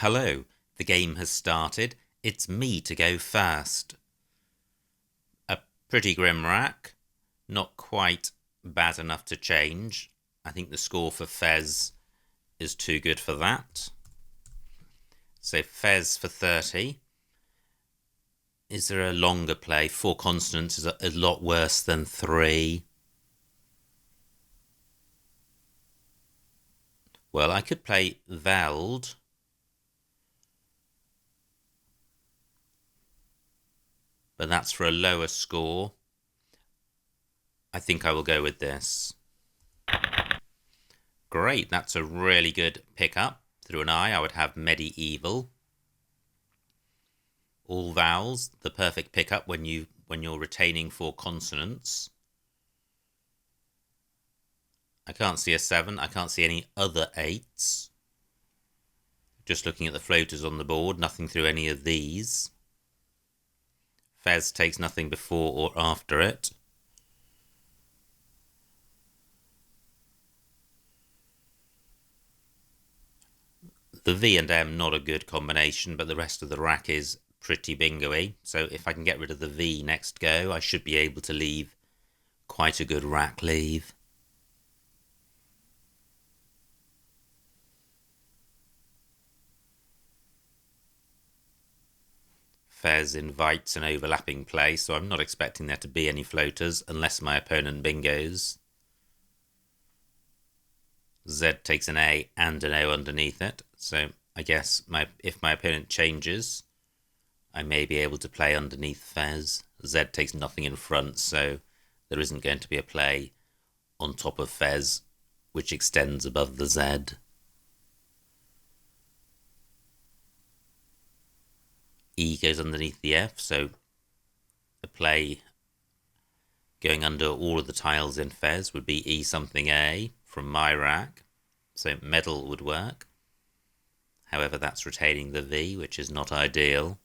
Hello, the game has started. It's me to go first. A pretty grim rack. Not quite bad enough to change. I think the score for Fez is too good for that. So Fez for 30. Is there a longer play? 4 consonants is a lot worse than 3. Well, I could play voweled. But that's for a lower score. I think I will go with this. Great, that's a really good pickup. Through an I would have medieval. All vowels, the perfect pickup when you're retaining 4 consonants. I can't see a 7. I can't see any other 8s. Just looking at the floaters on the board, nothing through any of these. Fez takes nothing before or after it. The V and M, not a good combination, but the rest of the rack is pretty bingo-y. So if I can get rid of the V next go, I should be able to leave quite a good rack leave. Fez invites an overlapping play, so I'm not expecting there to be any floaters unless my opponent bingos. Z takes an A and an O underneath it, so I guess if my opponent changes, I may be able to play underneath Fez. Z takes nothing in front, so there isn't going to be a play on top of Fez, which extends above the Z. E goes underneath the F, so the play going under all of the tiles in Fez would be E something A from my rack, so medal would work. However, that's retaining the V, which is not ideal.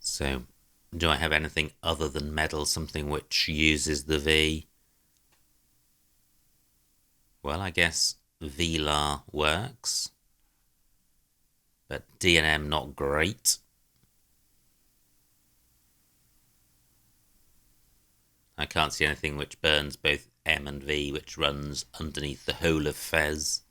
So, do I have anything other than medal, something which uses the V? Well, I guess Vlar works, but D and M not great. I can't see anything which burns both M and V, which runs underneath the whole of Fez.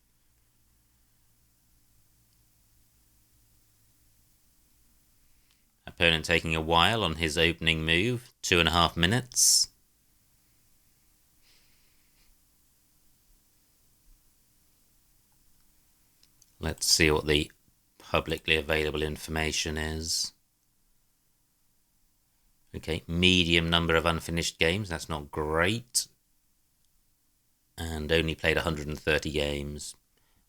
Opponent taking a while on his opening move, 2.5 minutes. Let's see what the publicly available information is. Okay, medium number of unfinished games, that's not great. And only played 130 games.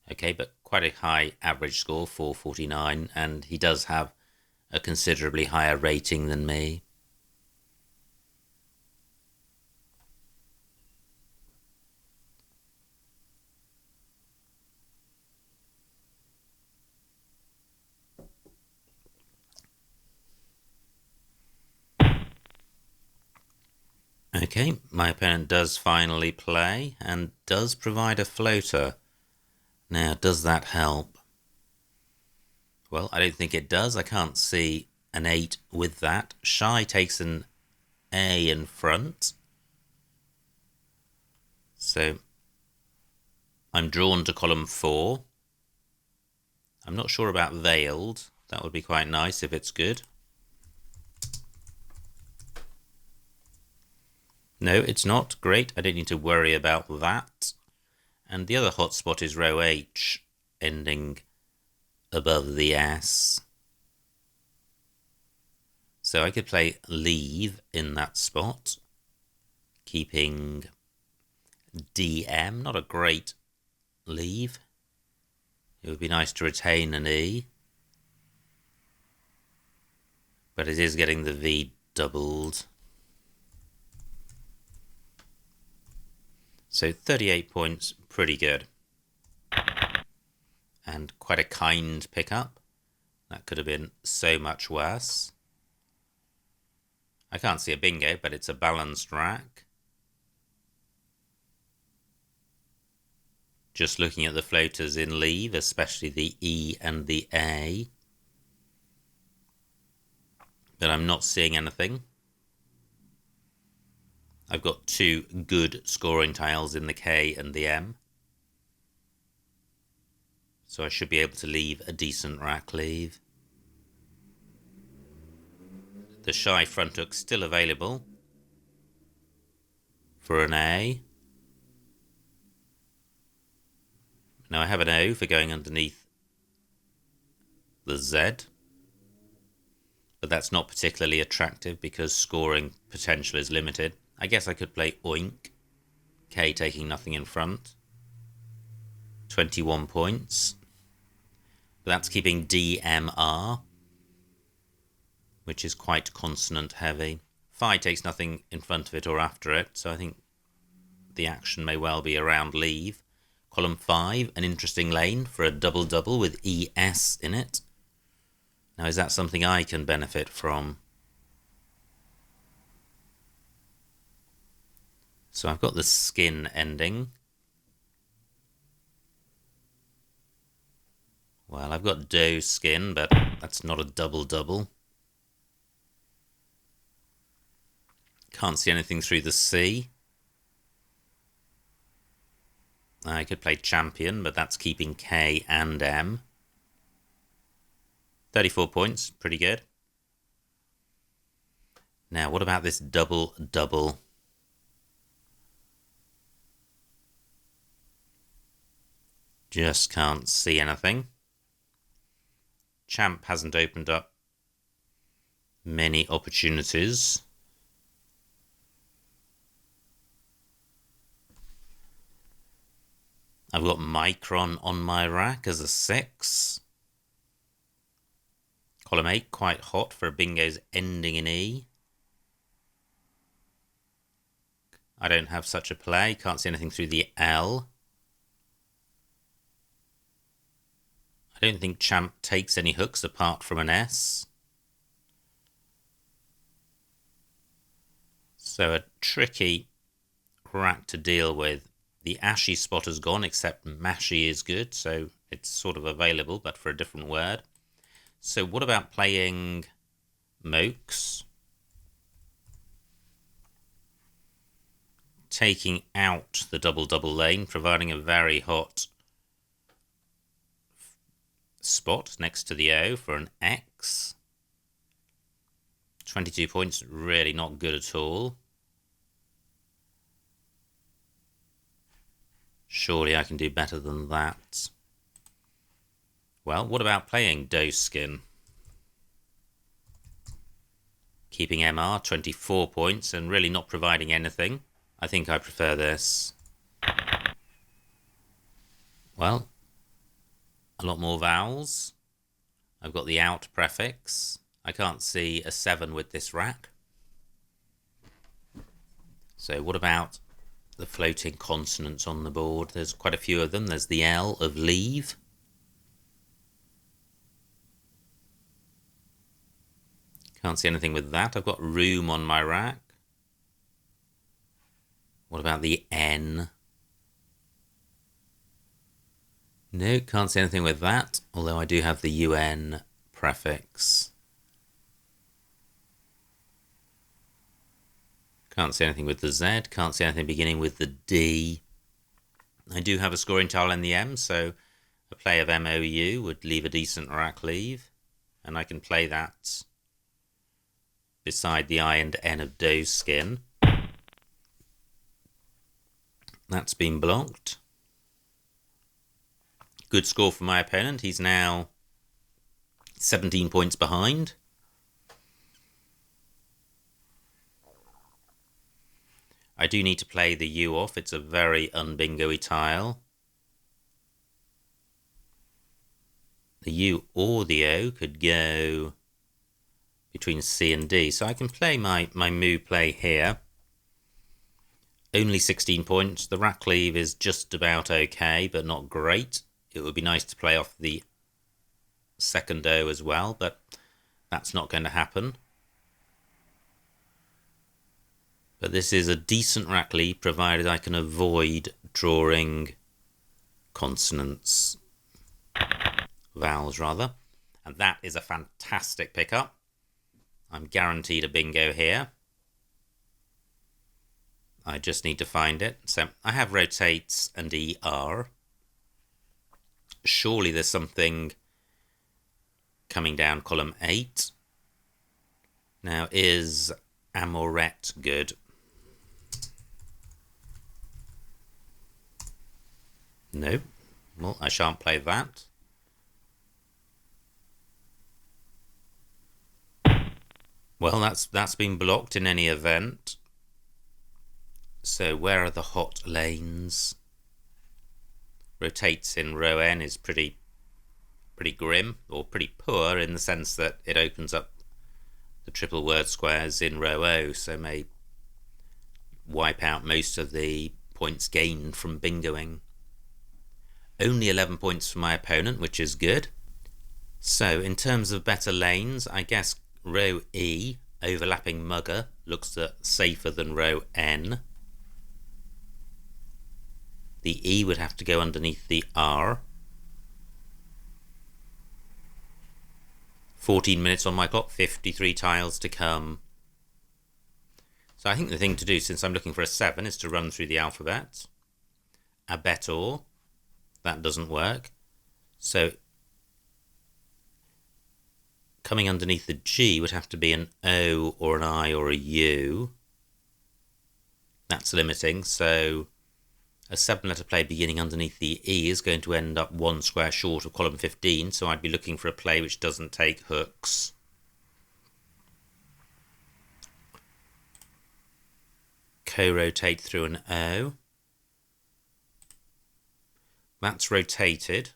Okay, but quite a high average score, 449, and he does have a considerably higher rating than me. Okay, my opponent does finally play and does provide a floater. Now, does that help? Well, I don't think it does. I can't see an 8 with that. Shy takes an A in front. So I'm drawn to column 4. I'm not sure about veiled. That would be quite nice if it's good. No, it's not. Great. I don't need to worry about that. And the other hotspot is row H, ending above the S. So I could play leave in that spot, keeping DM, not a great leave. It would be nice to retain an E, but it is getting the V doubled. So 38 points, pretty good. And quite a kind pickup. That could have been so much worse. I can't see a bingo, but it's a balanced rack. Just looking at the floaters in leave, especially the E and the A. But I'm not seeing anything. I've got two good scoring tiles in the K and the M. So I should be able to leave a decent rack leave. The shy front hook still available for an A. Now I have an O for going underneath the Z, but that's not particularly attractive because scoring potential is limited. I guess I could play oink, K taking nothing in front. 21 points. But that's keeping DMR, which is quite consonant heavy. Phi takes nothing in front of it or after it, so I think the action may well be around leave. Column 5, an interesting lane for a double-double with ES in it. Now, is that something I can benefit from? So I've got the skin ending. Well, I've got doe skin, but that's not a double-double. Can't see anything through the C. I could play champion, but that's keeping K and M. 34 points, pretty good. Now, what about this double-double? Just can't see anything. Champ hasn't opened up many opportunities. I've got Micron on my rack as a 6. Column 8, quite hot for bingos ending in E. I don't have such a play. Can't see anything through the L. I don't think Champ takes any hooks apart from an S. So a tricky rack to deal with. The ashy spot has gone, except mashy is good, so it's sort of available, but for a different word. So what about playing Mokes? Taking out the double-double lane, providing a very hot spot next to the O for an X. 22 points, really not good at all. Surely I can do better than that. Well, what about playing doe skin? Keeping MR, 24 points, and really not providing anything. I think I prefer this. Well, a lot more vowels. I've got the out prefix. I can't see a 7 with this rack. So what about the floating consonants on the board? There's quite a few of them. There's the L of leave. Can't see anything with that. I've got room on my rack. What about the N? No, can't see anything with that, although I do have the UN prefix. Can't see anything with the Z, can't see anything beginning with the D. I do have a scoring tile in the M, so a play of MOU would leave a decent rack leave, and I can play that beside the I and N of doe skin. That's been blocked. Good score for my opponent. He's now 17 points behind. I do need to play the U off. It's a very unbingo-y tile. The U or the O could go between C and D. So I can play my moo play here. Only 16 points. The rack leave is just about okay, but not great. It would be nice to play off the second O as well, but that's not going to happen. But this is a decent rack lead, provided I can avoid drawing consonants, vowels rather. And that is a fantastic pickup. I'm guaranteed a bingo here. I just need to find it. So I have rotates and ER. Surely there's something coming down column 8. Now, is amourette good? No. Well, I shan't play that. Well, that's been blocked in any event. So where are the hot lanes? Rotates in row N is pretty grim, or pretty poor, in the sense that it opens up the triple word squares in row O, so may wipe out most of the points gained from bingoing. Only 11 points for my opponent, which is good. So in terms of better lanes, I guess row E, overlapping mugger, looks safer than row N. The E would have to go underneath the R. 14 minutes on my clock, 53 tiles to come. So I think the thing to do, since I'm looking for a 7, is to run through the alphabet. A bet or. That doesn't work. So coming underneath the G would have to be an O or an I or a U. That's limiting, so a 7-letter play beginning underneath the E is going to end up 1 square short of column 15, so I'd be looking for a play which doesn't take hooks. Co-rotate through an O. That's rotated.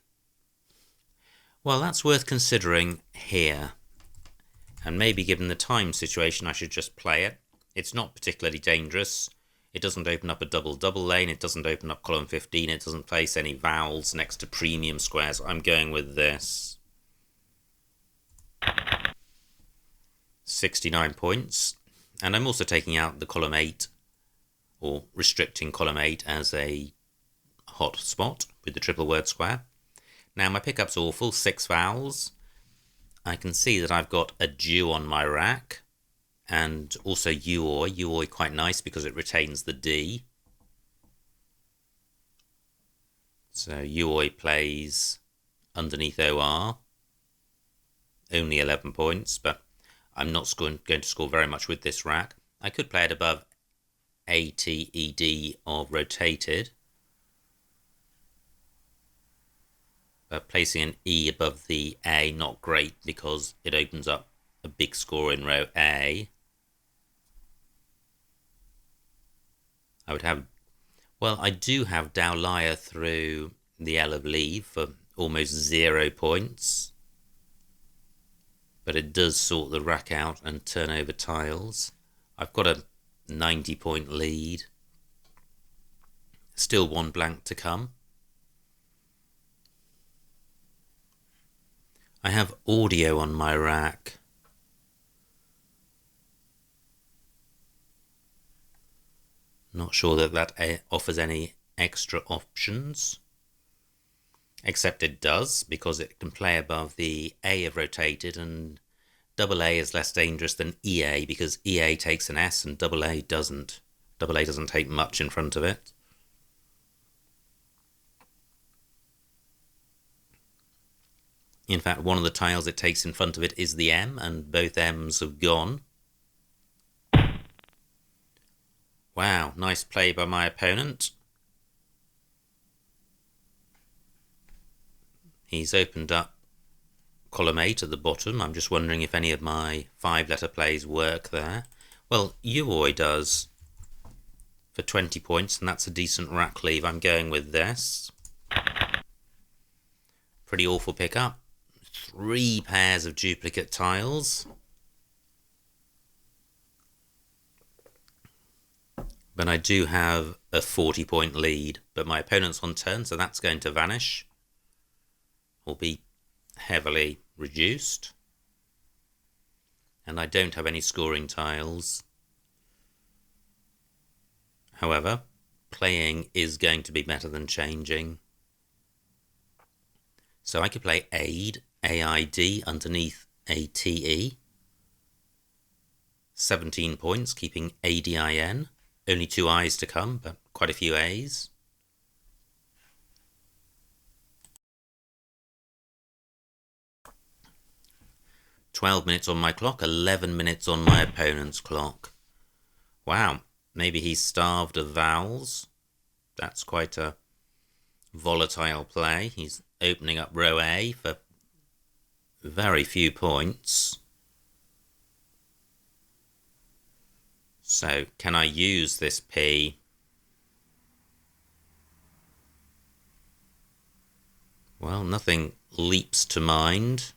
Well, that's worth considering here. And maybe given the time situation, I should just play it. It's not particularly dangerous. It doesn't open up a double-double lane. It doesn't open up column 15. It doesn't place any vowels next to premium squares. I'm going with this. 69 points. And I'm also taking out the column 8, or restricting column 8 as a hot spot with the triple word square. Now my pickup's awful, 6 vowels. I can see that I've got a dew on my rack, and also uoi. Uoi quite nice because it retains the D. So uoi plays underneath OR. Only 11 points, but I'm not going to score very much with this rack. I could play it above ATED of rotated. But placing an E above the A, not great, because it opens up a big score in row A. I would have, well, I do have Dowlier through the L of leave for almost 0 points. But it does sort the rack out and turn over tiles. I've got a 90-point lead. Still 1 blank to come. I have audio on my rack. Not sure that offers any extra options. Except it does, because it can play above the A of rotated, and double A is less dangerous than EA, because EA takes an S and double A doesn't. Double A doesn't take much in front of it. In fact, one of the tiles it takes in front of it is the M, and both M's have gone. Wow, nice play by my opponent. He's opened up column 8 at the bottom. I'm just wondering if any of my 5-letter plays work there. Well, uoi does for 20 points, and that's a decent rack leave. I'm going with this. Pretty awful pickup. 3 pairs of duplicate tiles. But I do have a 40-point lead. But my opponent's on turn, so that's going to vanish. Or be heavily reduced. And I don't have any scoring tiles. However, playing is going to be better than changing. So I could play aid, AID, underneath ATE. 17 points, keeping ADIN. Only 2 I's to come, but quite a few A's. "12 minutes on my clock, 11 minutes on my opponent's clock." Wow, maybe he's starved of vowels. That's quite a volatile play. He's opening up row A for very few points. So, can I use this P? Well, nothing leaps to mind.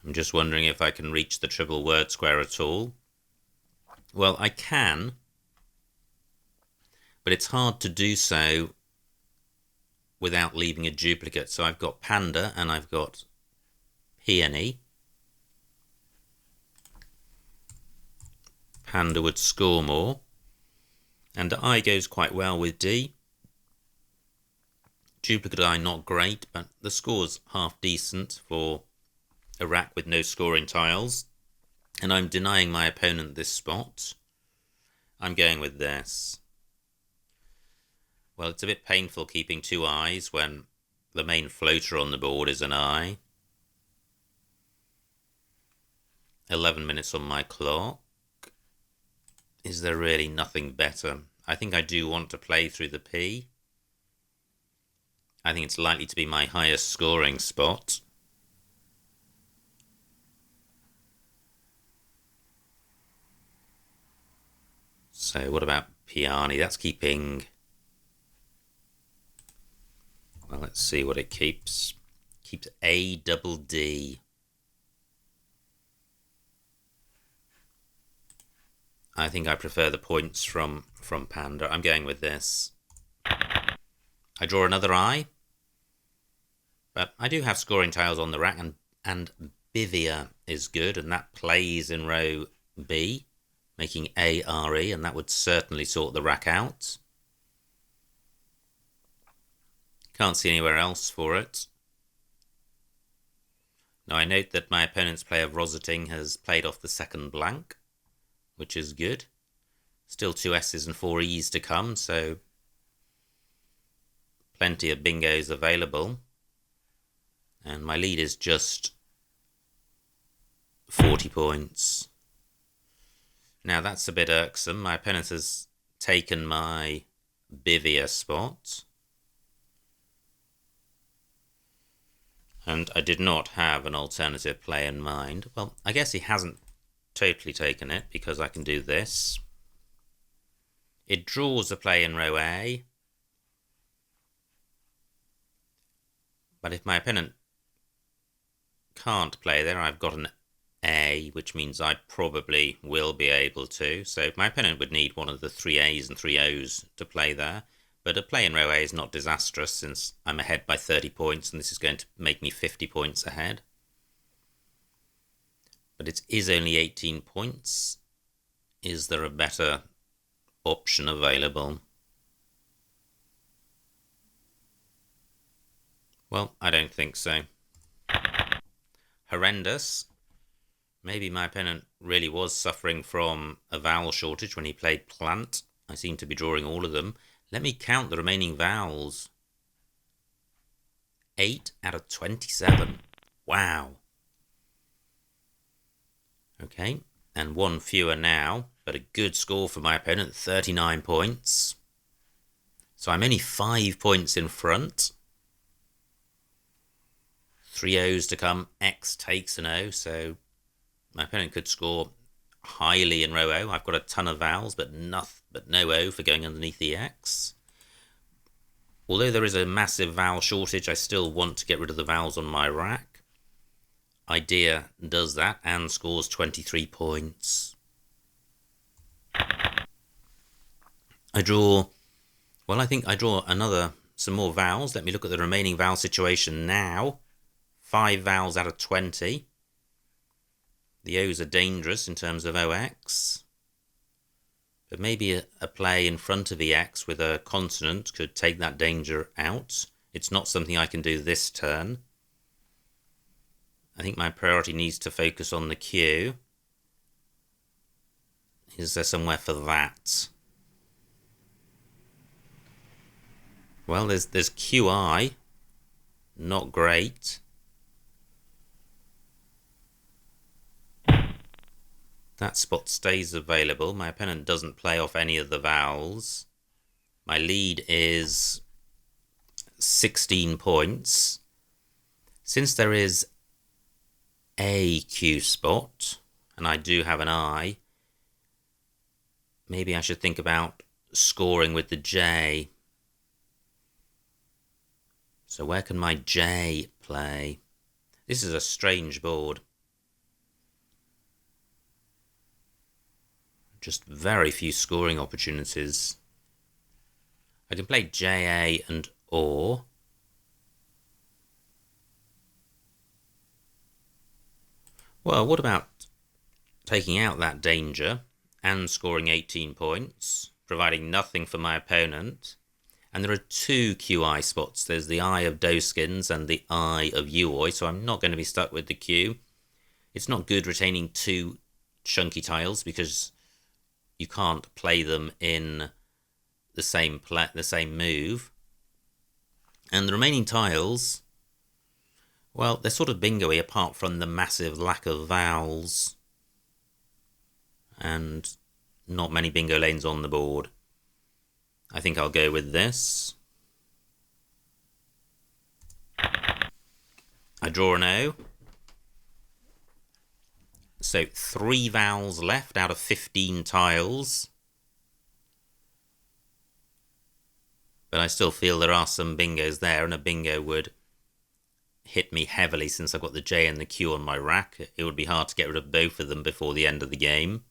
I'm just wondering if I can reach the triple word square at all. Well, I can, but it's hard to do so without leaving a duplicate. So I've got panda and I've got peony. Panda would score more. And I goes quite well with D. Duplicate I not great, but the score's half decent for a rack with no scoring tiles, and I'm denying my opponent this spot. I'm going with this. Well, it's a bit painful keeping 2 I's when the main floater on the board is an I. 11 minutes on my clock. Is there really nothing better? I think I do want to play through the P. I think it's likely to be my highest scoring spot. So what about Piani? That's keeping... Well, let's see what it keeps. Keeps A double D. I think I prefer the points from Panda. I'm going with this. I draw another I. But I do have scoring tiles on the rack, and Bivia is good, and that plays in row B, making ARE, and that would certainly sort the rack out. Can't see anywhere else for it. Now I note that my opponent's player Roseting has played off the second blank, which is good. Still 2 S's and 4 E's to come, so plenty of bingos available. And my lead is just 40 points. Now that's a bit irksome. My opponent has taken my Bivia spot. And I did not have an alternative play in mind. Well, I guess he hasn't totally taken it, because I can do this. It draws a play in row A. But if my opponent can't play there, I've got an A, which means I probably will be able to. So my opponent would need one of the 3 A's and 3 O's to play there. But a play in row A is not disastrous, since I'm ahead by 30 points, and this is going to make me 50 points ahead. But it is only 18 points. Is there a better option available? Well, I don't think so. Horrendous. Maybe my opponent really was suffering from a vowel shortage when he played plant. I seem to be drawing all of them. Let me count the remaining vowels. 8 out of 27. Wow. Okay, and 1 fewer now, but a good score for my opponent, 39 points. So I'm only 5 points in front. 3 O's to come. X takes an O, so my opponent could score highly in row O. I've got a ton of vowels, but no O for going underneath the X. Although there is a massive vowel shortage, I still want to get rid of the vowels on my rack. Idea does that and scores 23 points. I think I draw another some more vowels. Let me look at the remaining vowel situation now. 5 vowels out of 20. The O's are dangerous in terms of OX. But maybe a play in front of EX with a consonant could take that danger out. It's not something I can do this turn. I think my priority needs to focus on the Q. Is there somewhere for that? Well, there's QI. Not great. That spot stays available. My opponent doesn't play off any of the vowels. My lead is 16 points. Since there is a Q spot, and I do have an I, maybe I should think about scoring with the J. So where can my J play? This is a strange board. Just very few scoring opportunities. I can play JA and OR. Well, what about taking out that danger and scoring 18 points, providing nothing for my opponent? And there are 2 QI spots. There's the I of Doeskins and the I of Uoy, so I'm not going to be stuck with the Q. It's not good retaining 2 chunky tiles because you can't play them in the same move. And the remaining tiles, well, they're sort of bingo-y apart from the massive lack of vowels. And not many bingo lanes on the board. I think I'll go with this. I draw an O. So 3 vowels left out of 15 tiles. But I still feel there are some bingos there, and a bingo would hit me heavily since I've got the J and the Q on my rack. It would be hard to get rid of both of them before the end of the game.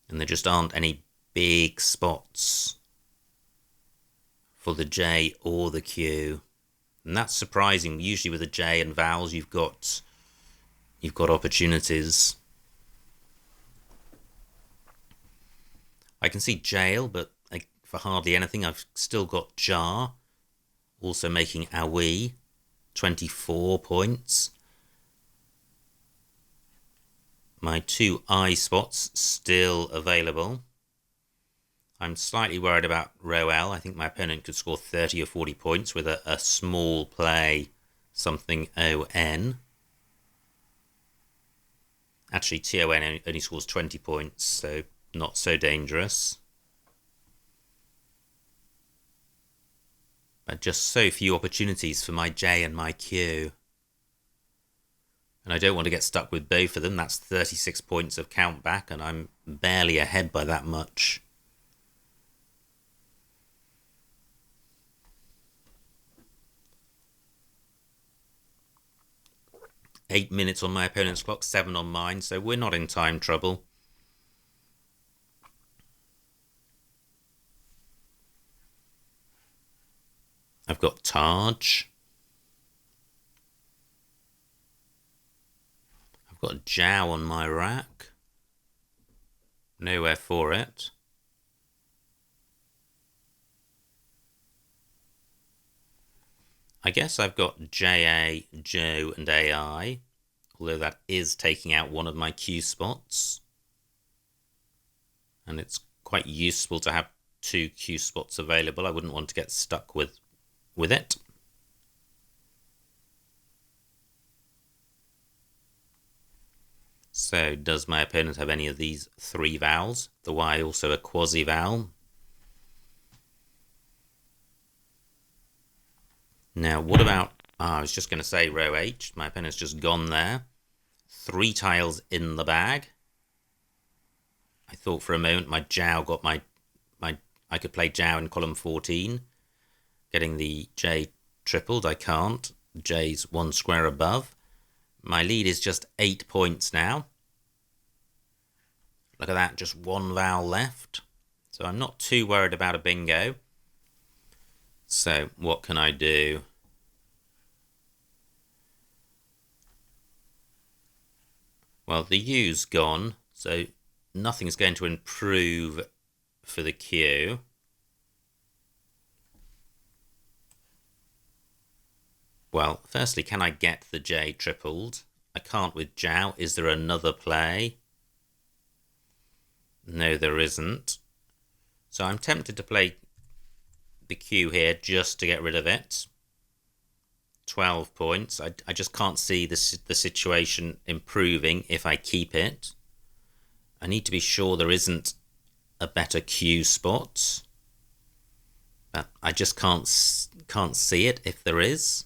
And there just aren't any big spots for the J or the Q. And that's surprising. Usually with the J and vowels you've got opportunities. I can see jail, but for hardly anything. I've still got jar, also making awi, 24 points. My 2 I spots still available. I'm slightly worried about row L. I think my opponent could score 30 or 40 points with a small play, something ON. Actually, TON only scores 20 points, so not so dangerous. But just so few opportunities for my J and my Q. And I don't want to get stuck with both of them. That's 36 points of count back, and I'm barely ahead by that much. Eight minutes on my opponent's clock, 7 on mine, so we're not in time trouble. I've got Taj. I've got Jow on my rack. Nowhere for it. I guess I've got JA, Joe and AI, although that is taking out one of my Q spots. And it's quite useful to have 2 Q spots available. I wouldn't want to get stuck with it. So does my opponent have any of these 3 vowels? The Y also a quasi-vowel. Now, what about... I was just going to say row H. My opponent's just gone there. 3 tiles in the bag. I thought for a moment my Jow got my I could play Jow in column 14. Getting the J tripled. I can't. J's 1 square above. My lead is just 8 points now. Look at that, just 1 vowel left. So I'm not too worried about a bingo. So what can I do? Well, the U's gone, so nothing's going to improve for the Q. Well, firstly, can I get the J tripled? I can't with Jow. Is there another play? No, there isn't. So I'm tempted to play the Q here just to get rid of it. 12 points. I just can't see the situation improving if I keep it. I need to be sure there isn't a better Q spot. But I just can't see it if there is.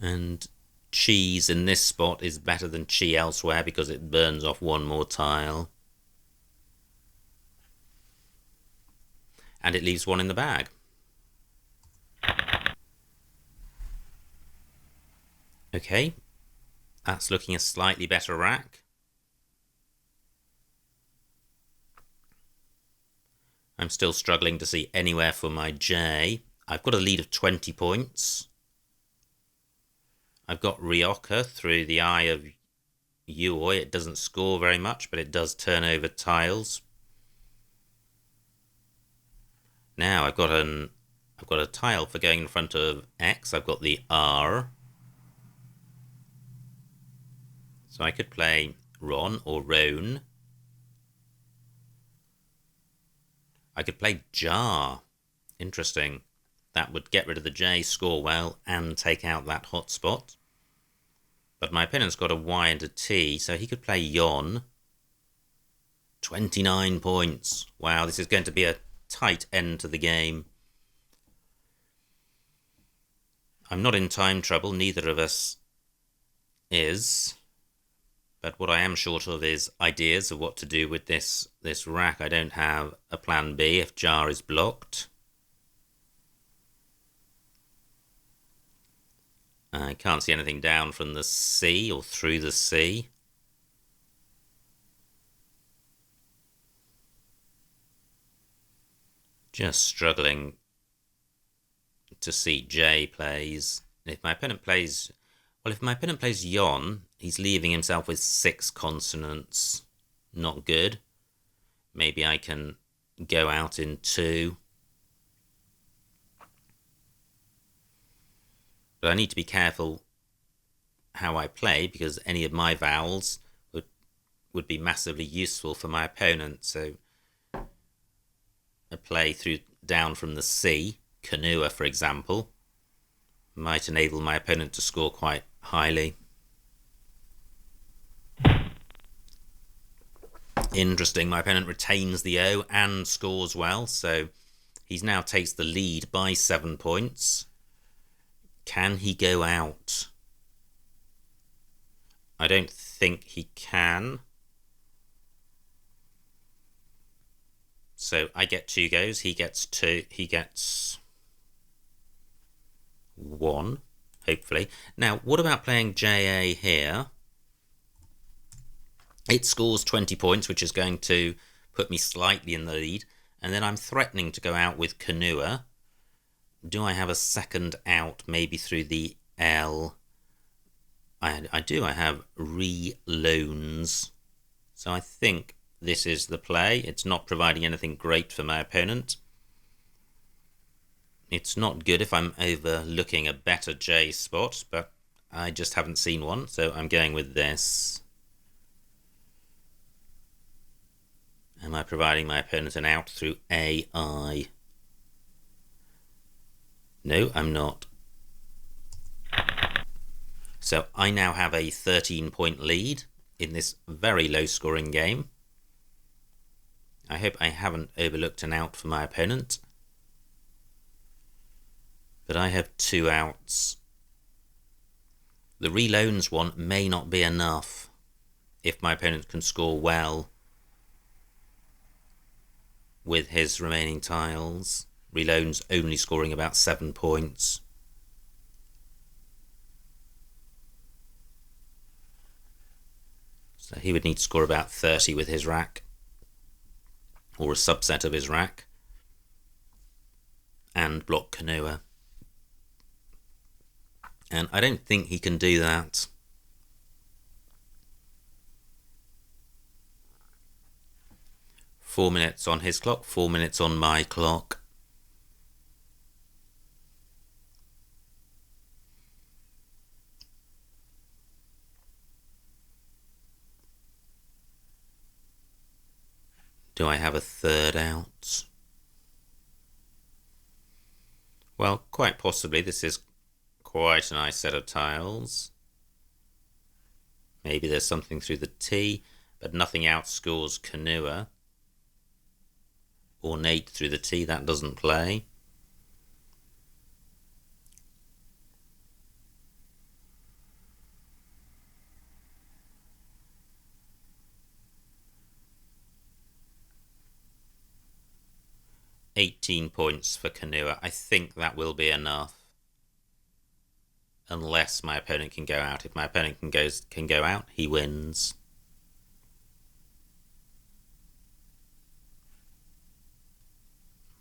And cheese in this spot is better than chi elsewhere because it burns off one more tile. And it leaves one in the bag. Okay, that's looking a slightly better rack. I'm still struggling to see anywhere for my J. I've got a lead of 20 points. I've got Ryoka through the eye of Yui. It doesn't score very much, but it does turn over tiles. Now I've got a tile for going in front of X. I've got the R. So I could play Ron or Roan. I could play Jar. Interesting. That would get rid of the J, score well, and take out that hot spot. But my opponent's got a Y and a T, so he could play Yon. 29 points. Wow, this is going to be a tight end to the game. I'm not in time trouble, neither of us is. But what I am short of is ideas of what to do with this rack. I don't have a plan B if Jar is blocked. I can't see anything down from the C or through the C. Just struggling to see J plays. If my opponent plays... Well, if my opponent plays Yon, he's leaving himself with 6 consonants. Not good. Maybe I can go out in 2. But I need to be careful how I play because any of my vowels would be massively useful for my opponent. So a play through down from the C, Kanua for example, might enable my opponent to score quite highly. Interesting, my opponent retains the O and scores well, so he now takes the lead by 7 points. Can he go out? I don't think he can. So I get 2 goes, he gets 2, he gets 1, hopefully. Now, what about playing JA here? It scores 20 points, which is going to put me slightly in the lead. And then I'm threatening to go out with Kanua. Do I have a second out, maybe through the L? I do. I have re-loans. So I think this is the play. It's not providing anything great for my opponent. It's not good if I'm overlooking a better J spot, but I just haven't seen one, so I'm going with this. Am I providing my opponent an out through AI? No, I'm not. So I now have a 13-point lead in this very low-scoring game. I hope I haven't overlooked an out for my opponent. But I have 2 outs. The reloans one may not be enough if my opponent can score well with his remaining tiles. Reloans only scoring about 7 points. So he would need to score about 30 with his rack, or a subset of his rack. and block Kanua. And I don't think he can do that. Four minutes on his clock, 4 minutes on my clock. Do I have a third out? Well, quite possibly. This is quite a nice set of tiles. Maybe there's something through the T, but nothing outscores Kanua. Ornate through the T, that doesn't play. $18 points for Kanua. I think that will be enough. Unless my opponent can go out. If my opponent can go out, he wins.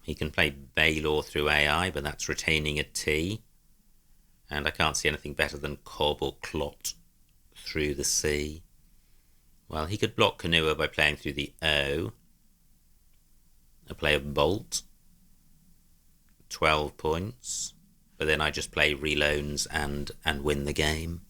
He can play Baylor through AI, but that's retaining a T. And I can't see anything better than Cob or Clot through the C. Well, he could block Kanua by playing through the O. I play a Bolt. 12 points. But then I just play reloans and win the game.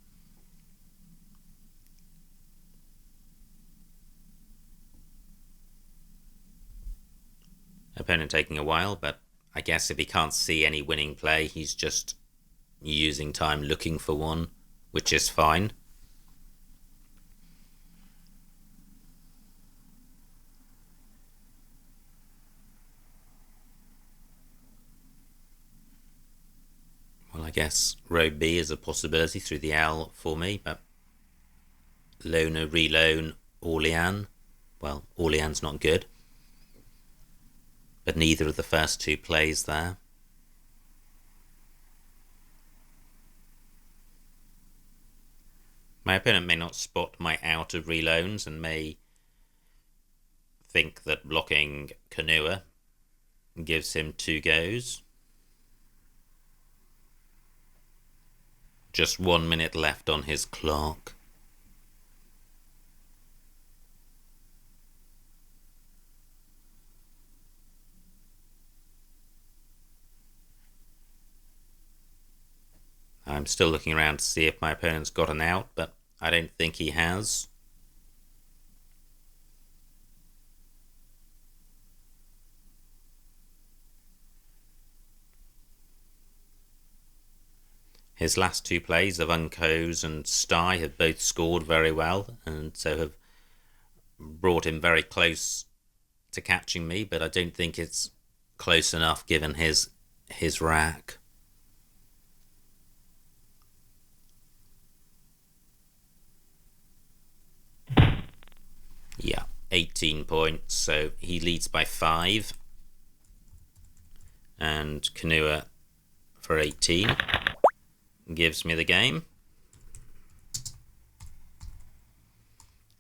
Opponent taking a while, but I guess if he can't see any winning play, he's just using time looking for one, which is fine. Well, I guess row B is a possibility through the L for me, but loner, reloan, Orlean. Well, Orlean's not good. But neither of the first two plays there. My opponent may not spot my out of reloans and may think that blocking Kanua gives him 2 goes. Just 1 minute left on his clock. I'm still looking around to see if my opponent's got an out, but I don't think he has. His last 2 plays of Uncos and Sty have both scored very well, and so have brought him very close to catching me, but I don't think it's close enough given his rack. Yeah, 18 points, so he leads by 5. And Kanua for 18 gives me the game.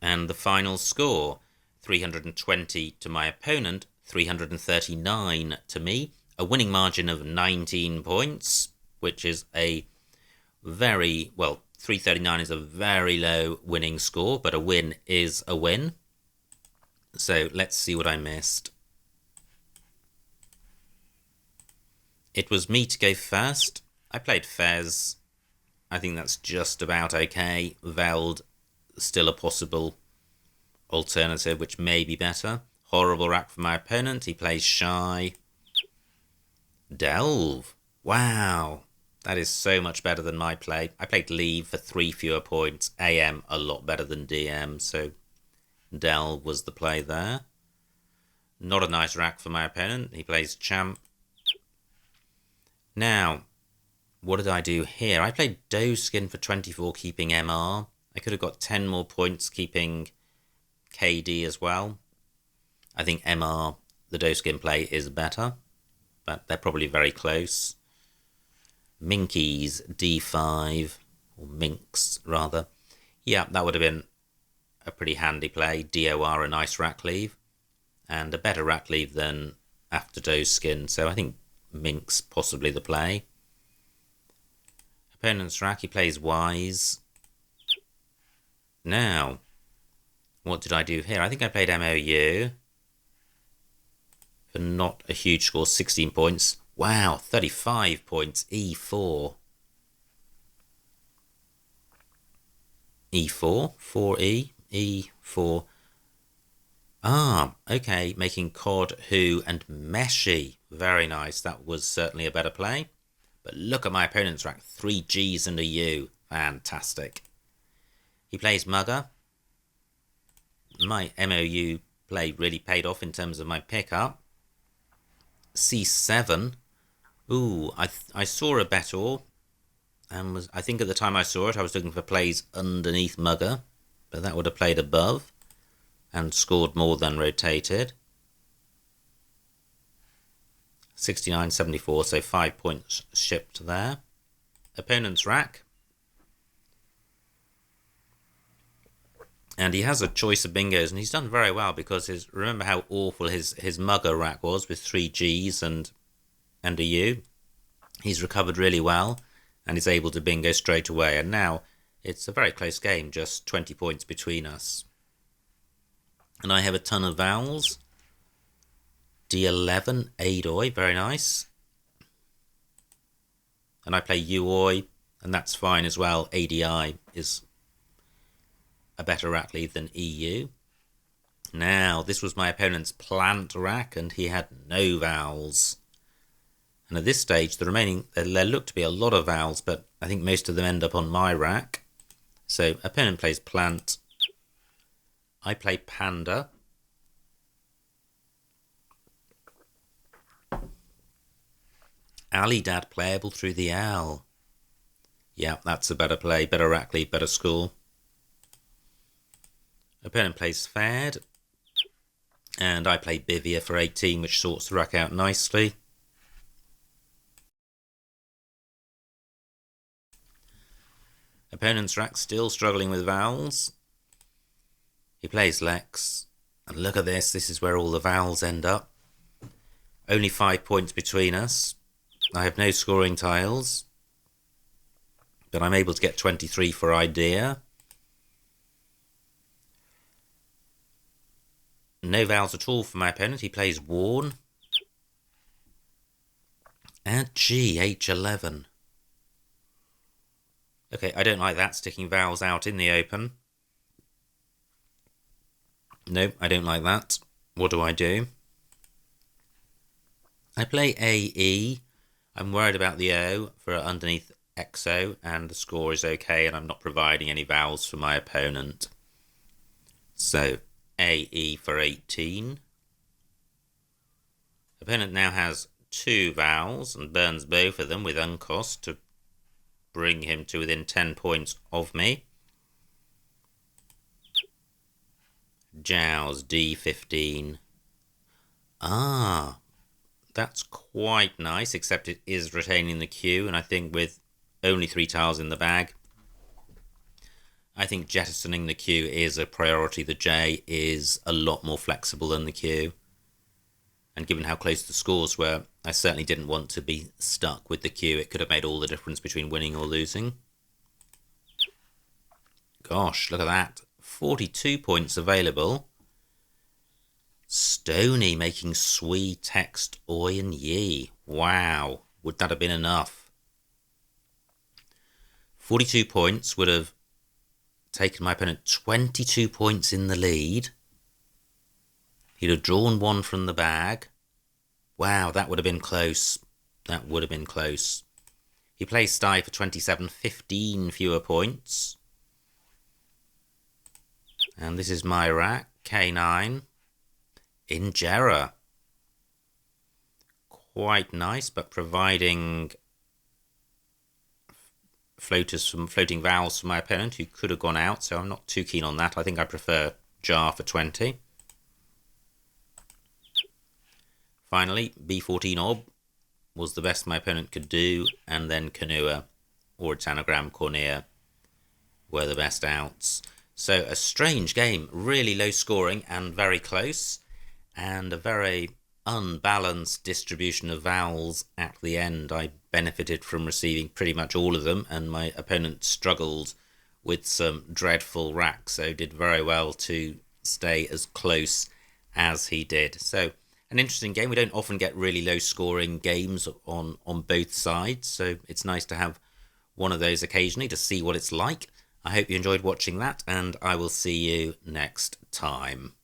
And the final score, 320 to my opponent, 339 to me. A winning margin of 19 points, which is a very, well, 339 is a very low winning score, but a win is a win. So let's see what I missed. It was me to go first. I played Fez. I think that's just about okay. Veld, still a possible alternative, which may be better. Horrible rack for my opponent. He plays Shy. Delve. Wow. That is so much better than my play. I played Leave for 3 fewer points. AM a lot better than DM, so Delve was the play there. Not a nice rack for my opponent. He plays Champ. Now, what did I do here? I played Doeskin for 24, keeping MR. I could have got 10 more points, keeping KD as well. I think MR, the Doeskin play, is better, but they're probably very close. Minkies, D5, or Minks, rather. Yeah, that would have been a pretty handy play. DOR, a nice rack leave, and a better rack leave than after Doeskin. So I think minks possibly the play. Opponent's rack, he plays wise. Now, what did I do here? I think I played MOU for not a huge score, 16 points. Wow, 35 points, E4. E4, 4E, E4. Ah, okay, making Cod, Who, and Meshy. Very nice, that was certainly a better play. But look at my opponent's rack, 3 Gs and a U. Fantastic. He plays Mugger. My MOU play really paid off in terms of my pickup. C7. Ooh, I saw a better, and I think at the time I saw it, I was looking for plays underneath Mugger, but that would have played above and scored more than rotated. 69-74, so 5 points shipped there. Opponent's rack. And he has a choice of bingos, and he's done very well because remember how awful his Mugger rack was with 3 Gs and a U. He's recovered really well and is able to bingo straight away. And now it's a very close game, just 20 points between us. And I have a ton of vowels. D11, Aidoi, very nice. And I play Uoi, and that's fine as well. ADI is a better rack lead than EU. Now, this was my opponent's plant rack, and he had no vowels. And at this stage, there look to be a lot of vowels, but I think most of them end up on my rack. So, opponent plays plant. I play panda. Alidad playable through the L. Yeah, that's a better play, better rack lead, better score. Opponent plays Fad, and I play Bivia for 18, which sorts the rack out nicely. Opponent's rack still struggling with vowels. He plays Lex, and look at this is where all the vowels end up. Only 5 points between us. I have no scoring tiles, but I'm able to get 23 for idea. No vowels at all for my opponent. He plays Warn. And G, H11. Okay, I don't like that, sticking vowels out in the open. No, I don't like that. What do? I play AE. I'm worried about the O for underneath XO, and the score is okay, and I'm not providing any vowels for my opponent. So, AE for 18. Opponent now has 2 vowels and burns both of them with uncost to bring him to within 10 points of me. Jows, D15. Ah, that's quite nice, except it is retaining the Q, and I think with only 3 tiles in the bag, I think jettisoning the Q is a priority. The J is a lot more flexible than the Q. And given how close the scores were, I certainly didn't want to be stuck with the Q. It could have made all the difference between winning or losing. Gosh, look at that. 42 points available. Stony making Sui, Text, Oi, and Yi. Wow, would that have been enough? 42 points would have taken my opponent 22 points in the lead. He'd have drawn 1 from the bag. Wow, that would have been close. That would have been close. He plays Sty for 27, 15 fewer points. And this is my rack, K9. Injera. Quite nice, but providing floating vowels for my opponent who could have gone out, so I'm not too keen on that. I think I prefer Jar for 20. Finally, B14 Ob was the best my opponent could do, and then Kanua or its anagram Cornea were the best outs. So a strange game, really low scoring and very close, and a very unbalanced distribution of vowels at the end. I benefited from receiving pretty much all of them, and my opponent struggled with some dreadful racks, so did very well to stay as close as he did. So an interesting game. We don't often get really low scoring games on both sides, so it's nice to have one of those occasionally to see what it's like. I hope you enjoyed watching that, and I will see you next time.